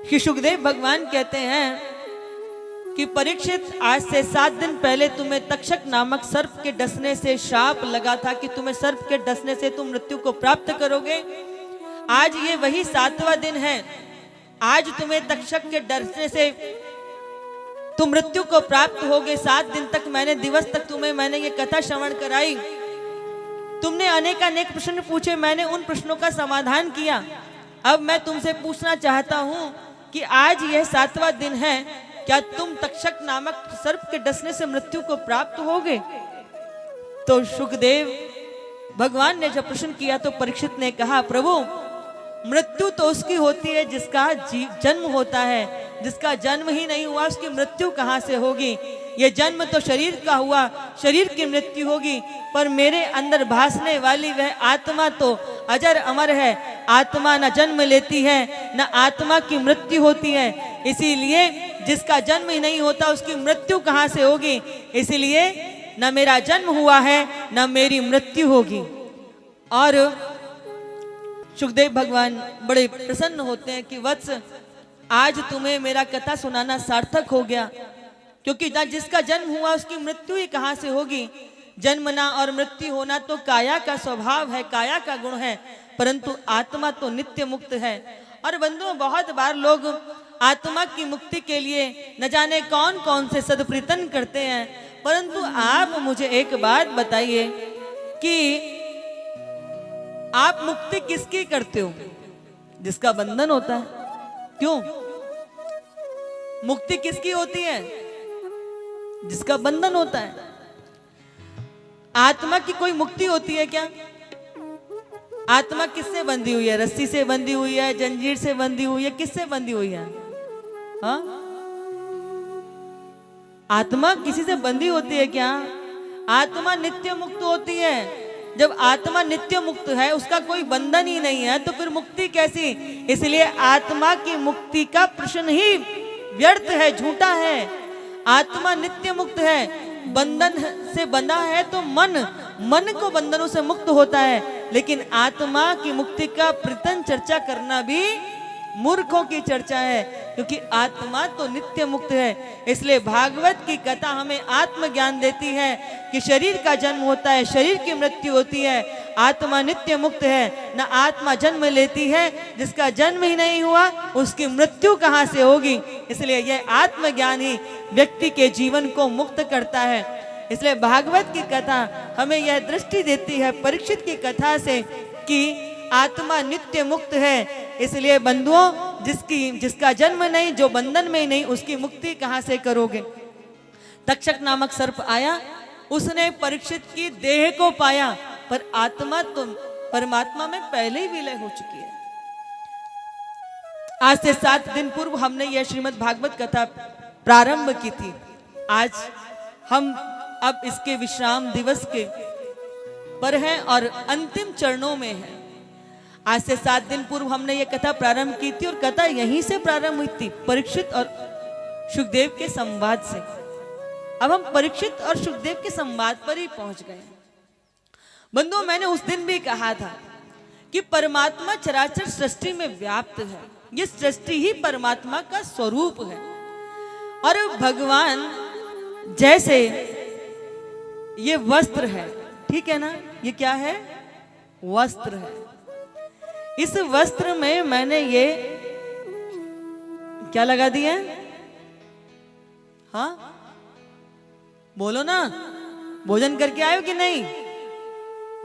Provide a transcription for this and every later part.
कि सुखदेव भगवान कहते हैं कि परीक्षित, आज से 7 दिन पहले तुम्हें तक्षक नामक सर्प के डसने से शाप लगा था कि तुम्हें सर्प के डसने से तुम मृत्यु को प्राप्त करोगे। आज ये वही 7वां दिन है। आज तुम्हें तक्षक के डसने से तुम मृत्यु को प्राप्त होगे। 7 दिन तक दिवस तक तुम्हें मैंने ये कथा श्रवण कराई। तुमने अनेक प्रश्न पूछे, मैंने उन प्रश्नों का समाधान किया। अब मैं तुमसे पूछना चाहता हूं कि आज यह 7वां दिन है, क्या तुम तक्षक नामक सर्प के डसने से मृत्यु को प्राप्त होगे? तो सुखदेव भगवान ने जब प्रश्न किया तो परीक्षित ने कहा, प्रभु मृत्यु तो उसकी होती है जिसका जन्म होता है। जिसका जन्म ही नहीं हुआ उसकी मृत्यु कहां से होगी? ये जन्म तो शरीर का हुआ, शरीर की मृत्यु होगी, पर मेरे अंदर भासने वाली वह आत्मा तो अजर अमर है। आत्मा न जन्म लेती है न आत्मा की मृत्यु होती है। इसीलिए जिसका जन्म ही नहीं होता उसकी मृत्यु कहां से होगी? इसलिए न मेरा जन्म हुआ है न मेरी मृत्यु होगी। और सुखदेव भगवान बड़े प्रसन्न होते हैं कि वत्स, आज तुम्हें मेरा कथा सुनाना सार्थक हो गया, क्योंकि जिसका जन्म हुआ उसकी मृत्यु ही कहां से होगी? जन्मना और मृत्यु होना तो काया का स्वभाव है, काया का गुण है, परंतु आत्मा तो नित्य मुक्त है। और बंधुओं, बहुत बार लोग आत्मा की मुक्ति के लिए न जाने कौन कौन से सदप्रयत्न करते हैं, परंतु आप मुझे एक बात बताइए कि आप मुक्ति किसकी करते हो? जिसका बंधन होता है। क्यों? मुक्ति किसकी होती है? जिसका बंधन होता है। आत्मा की कोई मुक्ति होती है क्या? आत्मा किससे बंधी हुई है? रस्सी से बंधी हुई है, जंजीर से बंधी हुई है, किससे बंधी हुई है? हाँ? आत्मा किसी से बंधी होती है क्या? आत्मा नित्य मुक्त होती है। जब आत्मा नित्य मुक्त है, उसका कोई बंधन ही नहीं है, तो फिर मुक्ति कैसी? इसलिए आत्मा की मुक्ति का प्रश्न ही व्यर्थ है, झूठा है। आत्मा नित्य मुक्त है। बंधन से बंधा है तो मन को बंधनों से मुक्त होता है, लेकिन आत्मा की मुक्ति का प्रयत्न चर्चा करना भी मूर्खों की चर्चा है, क्योंकि आत्मा तो नित्य मुक्त है। इसलिए भागवत की कथा हमें आत्मज्ञान देती है कि शरीर का जन्म होता है, शरीर की मृत्यु होती है, आत्मा नित्य मुक्त है। न आत्मा जन्म लेती है, जिसका जन्म ही नहीं हुआ उसकी मृत्यु कहां से होगी? इसलिए यह आत्मज्ञान ही व्यक्ति के जीवन को मुक्त करता है। इसलिए भागवत की कथा हमें यह दृष्टि देती है परीक्षित की कथा से कि आत्मा नित्य मुक्त है। इसलिए बंधुओं, जिसका जन्म नहीं, जो बंधन में नहीं, उसकी मुक्ति कहां से करोगे? तक्षक नामक सर्प आया, उसने परीक्षित की देह को पाया, पर आत्मा तो परमात्मा में पहले ही विलय हो चुकी है। आज से 7 दिन पूर्व हमने यह श्रीमद् भागवत कथा प्रारंभ की थी। आज हम अब इसके विश्राम दिवस के पर हैं और अंतिम चरणों में हैं। आज से 7 दिन पूर्व हमने ये कथा प्रारंभ की थी और कथा यहीं से प्रारंभ हुई थी, परीक्षित और सुखदेव के संवाद से। अब हम परीक्षित और सुखदेव के संवाद पर ही पहुंच गए। बंधुओं, मैंने उस दिन भी कहा था कि परमात्मा चराचर सृष्टि में व्याप्त है। ये सृष्टि ही परमात्मा का स्वरूप है। और भगवान जैसे ये वस्त्र है, ठीक है ना? ये क्या है? वस्त्र है। इस वस्त्र में मैंने ये क्या लगा दिया? हाँ, बोलो ना, भोजन करके आए हो कि नहीं?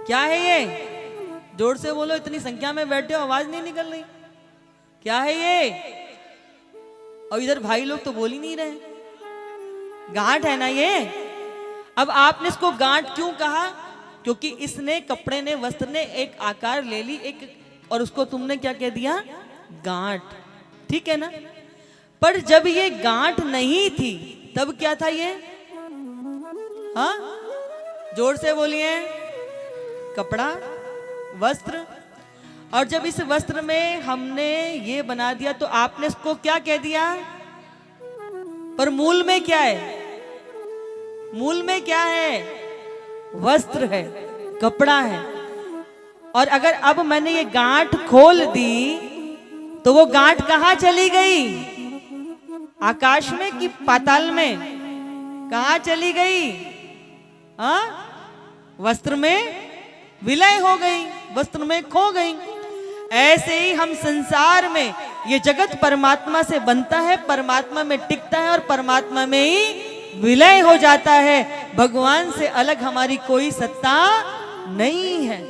क्या है ये? जोर से बोलो, इतनी संख्या में बैठे हो, आवाज नहीं निकल रही। क्या है ये? और इधर भाई लोग तो बोल ही नहीं रहे। गांठ है ना ये? अब आपने इसको गांठ क्यों कहा? क्योंकि इसने, कपड़े ने, वस्त्र ने एक आकार ले ली, एक, और उसको तुमने क्या कह दिया? गांठ। ठीक है ना? पर जब ये गांठ नहीं थी तब क्या था ये? हाँ, जोर से बोलिए। कपड़ा, वस्त्र। और जब इस वस्त्र में हमने ये बना दिया तो आपने इसको क्या कह दिया? पर मूल में क्या है? मूल में क्या है? वस्त्र है, कपड़ा है। और अगर अब मैंने ये गांठ खोल दी तो वो गांठ कहाँ चली गई? आकाश में कि पाताल में? कहाँ चली गई? हाँ, वस्त्र में विलय हो गई, वस्त्र में खो गई। ऐसे ही हम संसार में, ये जगत परमात्मा से बनता है, परमात्मा में टिकता है और परमात्मा में ही विलय हो जाता है। भगवान से अलग हमारी कोई सत्ता नहीं है।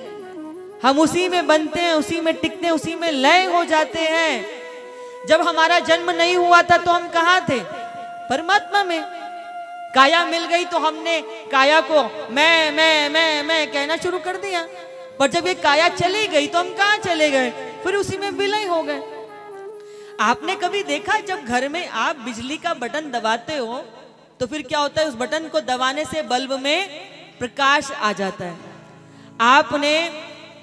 हम उसी में बनते हैं, उसी में टिकते हैं, उसी में लय हो जाते हैं। जब हमारा जन्म नहीं हुआ था तो हम कहाँ थे? परमात्मा में। काया मिल गई तो हमने काया को मैं कहना शुरू कर दिया। पर जब ये काया चली गई तो हम कहाँ चले गए? फिर उसी में विलय हो गए। आपने कभी देखा जब घर में आप बिजली का बटन दबाते हो तो फिर क्या होता है? उस बटन को दबाने से बल्ब में प्रकाश आ जाता है। आपने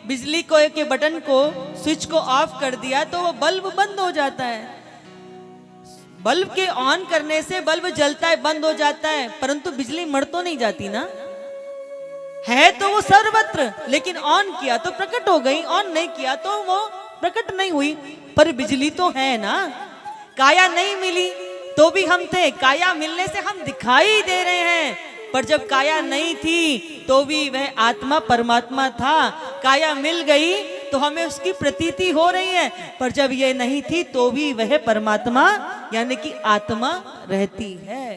बिजली को के बटन को, स्विच को ऑफ कर दिया तो वो बल्ब बंद हो जाता है। बल्ब के ऑन करने से बल्ब जलता है, बंद हो जाता है, परंतु बिजली मर तो नहीं जाती ना। है तो वो सर्वत्र, लेकिन ऑन किया तो प्रकट हो गई, ऑन नहीं किया तो वो प्रकट नहीं हुई। पर बिजली तो है ना। काया नहीं मिली तो भी हम थे, काया मिलने से हम दिखाई दे रहे हैं। पर जब काया नहीं थी तो भी वह आत्मा परमात्मा था। काया मिल गई तो हमें उसकी प्रतीति हो रही है, पर जब ये नहीं थी तो भी वह परमात्मा यानी कि आत्मा रहती है।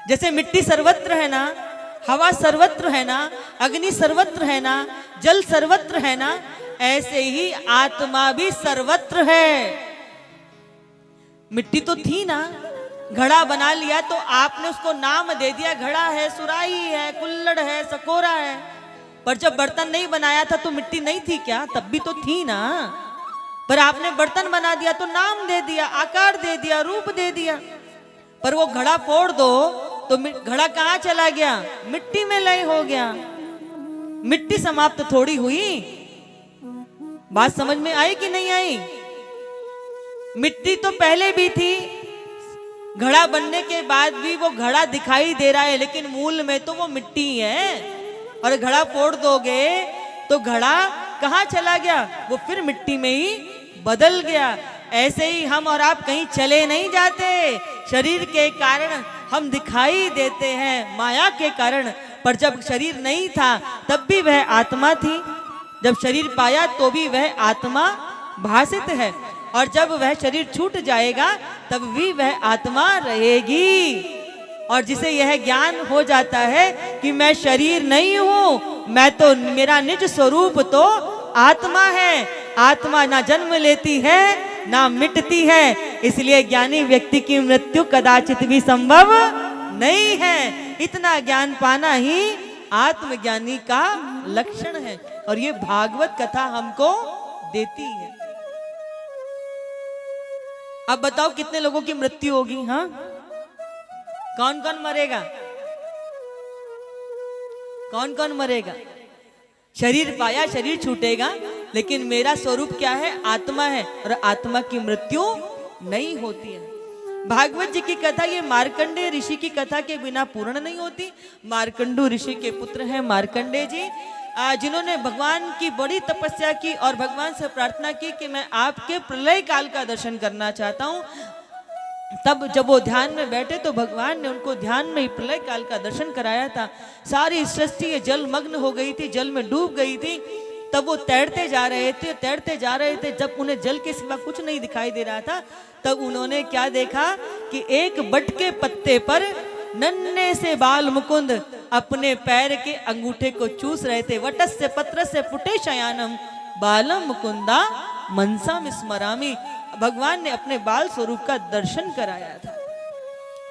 जैसे मिट्टी सर्वत्र है ना, हवा सर्वत्र है ना, अग्नि सर्वत्र है ना, जल सर्वत्र है ना, ऐसे ही आत्मा भी सर्वत्र है। मिट्टी तो थी ना, घड़ा बना लिया तो आपने उसको नाम दे दिया, घड़ा है, सुराही है, कुल्लड़ है, सकोरा है। पर जब बर्तन नहीं बनाया था तो मिट्टी नहीं थी क्या? तब भी तो थी ना। पर आपने बर्तन बना दिया तो नाम दे दिया, आकार दे दिया, रूप दे दिया। पर वो घड़ा फोड़ दो तो घड़ा कहाँ चला गया? मिट्टी में लय हो गया। मिट्टी समाप्त थोड़ी हुई। बात समझ में आई कि नहीं आई? मिट्टी तो पहले भी थी, घड़ा बनने के बाद भी वो घड़ा दिखाई दे रहा है, लेकिन मूल में तो वो मिट्टी है। और घड़ा फोड़ दोगे तो घड़ा कहाँ चला गया? वो फिर मिट्टी में ही बदल गया। ऐसे ही हम और आप कहीं चले नहीं जाते। शरीर के कारण हम दिखाई देते हैं, माया के कारण। पर जब शरीर नहीं था तब भी वह आत्मा थी, जब शरीर पाया तो भी वह आत्मा भासित है, और जब वह शरीर छूट जाएगा तब भी वह आत्मा रहेगी। और जिसे यह ज्ञान हो जाता है कि मैं शरीर नहीं हूं, मैं तो, मेरा निज स्वरूप तो आत्मा है। आत्मा ना जन्म लेती है ना मिटती है, इसलिए ज्ञानी व्यक्ति की मृत्यु कदाचित भी संभव नहीं है। इतना ज्ञान पाना ही आत्मज्ञानी का लक्षण है, और ये भागवत कथा हमको देती है। अब बताओ कितने लोगों की मृत्यु होगी? हाँ, कौन कौन मरेगा? कौन कौन मरेगा? शरीर पाया, शरीर छूटेगा, लेकिन मेरा स्वरूप क्या है? आत्मा है, और आत्मा की मृत्यु नहीं होती है। भागवत जी की कथा ये मार्कंडेय ऋषि की कथा के बिना पूर्ण नहीं होती। मार्कंडू ऋषि के पुत्र हैं मार्कंडेय जी, जिन्होंने भगवान की बड़ी तपस्या की और भगवान से प्रार्थना की कि मैं आपके प्रलय काल का दर्शन करना चाहता हूँ। तब जब वो ध्यान में बैठे तो भगवान ने उनको ध्यान में ही प्रलय काल का दर्शन कराया था। सारी सृष्टि जलमग्न हो गई थी, जल में डूब गई थी। तब वो तैरते जा रहे थे, तैरते जा रहे थे। जब उन्हें जल के सिवा कुछ नहीं दिखाई दे रहा था, तब उन्होंने क्या देखा कि एक बट के पत्ते पर नन्हे से बाल मुकुंद अपने पैर के अंगूठे को चूस रहे थे। वटस्य पत्रस्य पुटे शयानम बालम मुकुंदा मनसा स्मरामि। भगवान ने अपने बाल स्वरूप का दर्शन कराया था।